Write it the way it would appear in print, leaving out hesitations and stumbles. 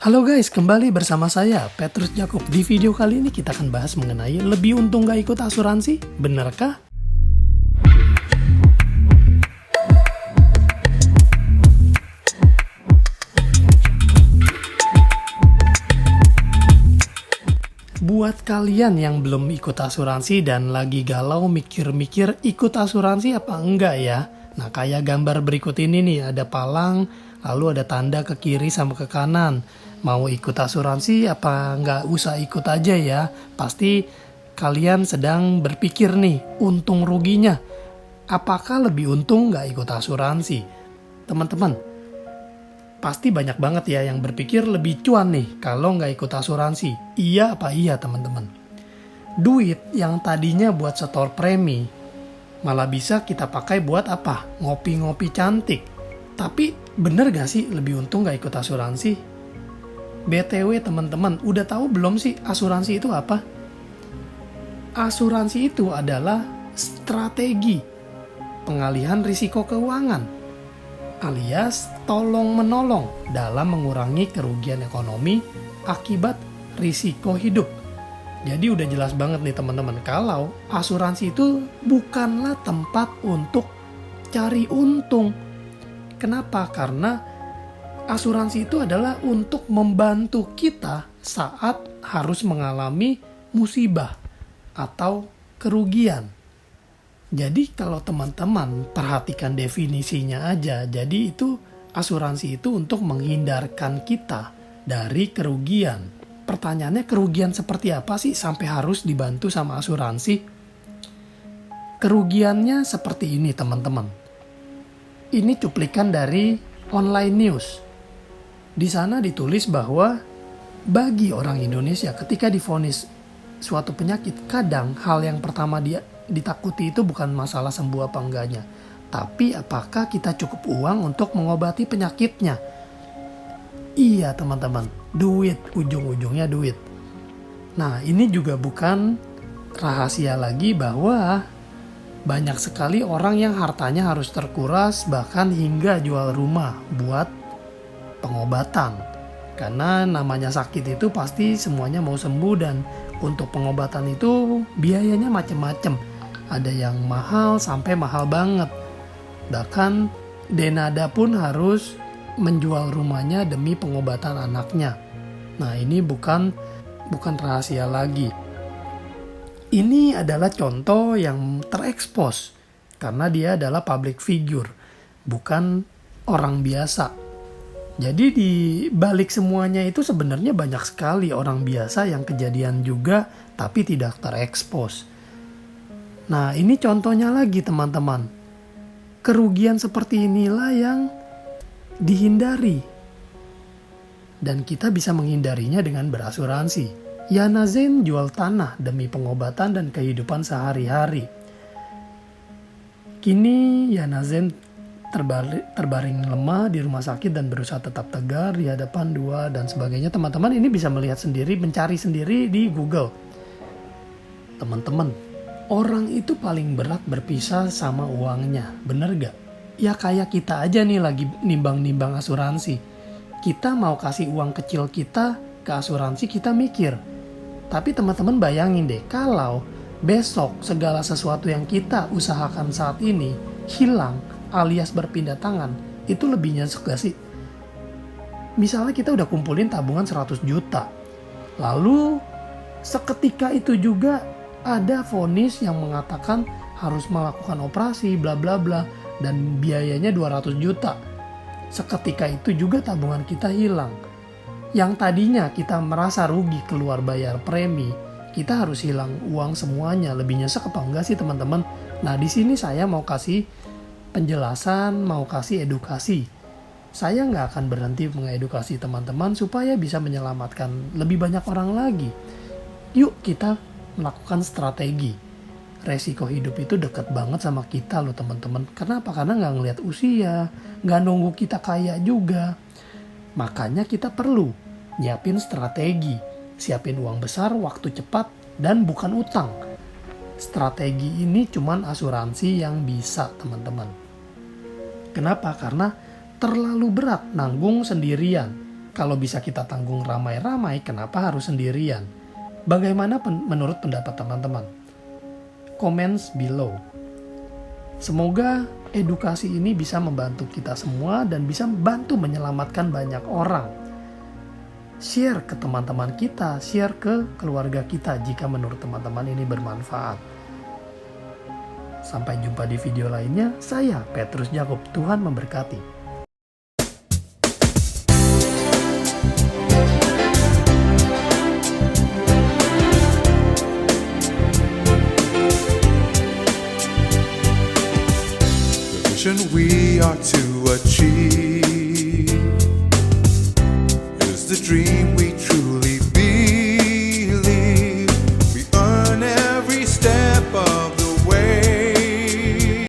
Halo guys, kembali bersama saya Petrus Jacob. Di video kali ini kita akan bahas mengenai lebih untung gak ikut asuransi, benarkah? Buat kalian yang belum ikut asuransi dan lagi galau mikir-mikir ikut asuransi apa enggak ya? Nah, kayak gambar berikut ini nih, ada palang, lalu ada tanda ke kiri sama ke kanan. Mau ikut asuransi apa nggak usah ikut aja ya? Pasti kalian sedang berpikir nih, untung ruginya. Apakah lebih untung nggak ikut asuransi? Teman-teman, pasti banyak banget ya yang berpikir lebih cuan nih kalau nggak ikut asuransi. Iya apa iya teman-teman? Duit yang tadinya buat setor premi, malah bisa kita pakai buat apa? Ngopi-ngopi cantik. Tapi bener gak sih lebih untung gak ikut asuransi? BTW teman-teman, udah tahu belum sih asuransi itu apa? Asuransi itu adalah strategi pengalihan risiko keuangan, alias tolong-menolong dalam mengurangi kerugian ekonomi akibat risiko hidup. Jadi udah jelas banget nih teman-teman, kalau asuransi itu bukanlah tempat untuk cari untung. Kenapa? Karena asuransi itu adalah untuk membantu kita saat harus mengalami musibah atau kerugian. Jadi kalau teman-teman perhatikan definisinya aja, jadi itu asuransi itu untuk menghindarkan kita dari kerugian. Pertanyaannya, kerugian seperti apa sih sampai harus dibantu sama asuransi? Kerugiannya seperti ini teman-teman. Ini cuplikan dari online news. Di sana ditulis bahwa bagi orang Indonesia ketika divonis suatu penyakit, kadang hal yang pertama dia ditakuti itu bukan masalah sembuh apa enggaknya, tapi apakah kita cukup uang untuk mengobati penyakitnya. Iya teman-teman, duit, ujung-ujungnya duit. Nah, ini juga bukan rahasia lagi bahwa banyak sekali orang yang hartanya harus terkuras, bahkan hingga jual rumah buat pengobatan. Karena namanya sakit itu pasti semuanya mau sembuh, dan untuk pengobatan itu biayanya macam-macam. Ada yang mahal sampai mahal banget. Bahkan Denada pun harus menjual rumahnya demi pengobatan anaknya. Nah, ini bukan rahasia lagi. Ini adalah contoh yang terekspos karena dia adalah public figure, bukan orang biasa. Jadi di balik semuanya itu sebenarnya banyak sekali orang biasa yang kejadian juga tapi tidak terekspos. Nah, ini contohnya lagi teman-teman. Kerugian seperti inilah yang dihindari. Dan kita bisa menghindarinya dengan berasuransi. Yana Zain jual tanah demi pengobatan dan kehidupan sehari-hari. Kini Yana Zain terbaring lemah di rumah sakit dan berusaha tetap tegar di hadapan dua dan sebagainya. Teman-teman ini bisa melihat sendiri, mencari sendiri di Google. Teman-teman, orang itu paling berat berpisah sama uangnya, bener gak? Ya kayak kita aja nih lagi nimbang-nimbang asuransi. Kita mau kasih uang kecil kita ke asuransi, kita mikir. Tapi teman-teman bayangin deh, kalau besok segala sesuatu yang kita usahakan saat ini hilang alias berpindah tangan, itu lebih nyesek gak sih? Misalnya kita udah kumpulin tabungan 100 juta. Lalu seketika itu juga ada vonis yang mengatakan harus melakukan operasi bla bla bla dan biayanya 200 juta. Seketika itu juga tabungan kita hilang. Yang tadinya kita merasa rugi keluar bayar premi, kita harus hilang uang semuanya. Lebih nyesek apa enggak sih teman-teman? Nah, di sini saya mau kasih penjelasan, mau kasih edukasi. Saya nggak akan berhenti mengedukasi teman-teman supaya bisa menyelamatkan lebih banyak orang lagi. Yuk kita melakukan strategi. Resiko hidup itu dekat banget sama kita loh teman-teman. Kenapa? Karena nggak ngelihat usia, nggak nunggu kita kaya juga. Makanya kita perlu nyiapin strategi, siapin uang besar, waktu cepat, dan bukan utang. Strategi ini cuman asuransi yang bisa teman-teman. Kenapa? Karena terlalu berat nanggung sendirian. Kalau bisa kita tanggung ramai-ramai, kenapa harus sendirian? Bagaimana menurut pendapat teman-teman? Comments below. Semoga edukasi ini bisa membantu kita semua dan bisa membantu menyelamatkan banyak orang. Share ke teman-teman kita, share ke keluarga kita jika menurut teman-teman ini bermanfaat. Sampai jumpa di video lainnya. Saya Petrus Jakob. Tuhan memberkati. The vision we are to achieve is the dream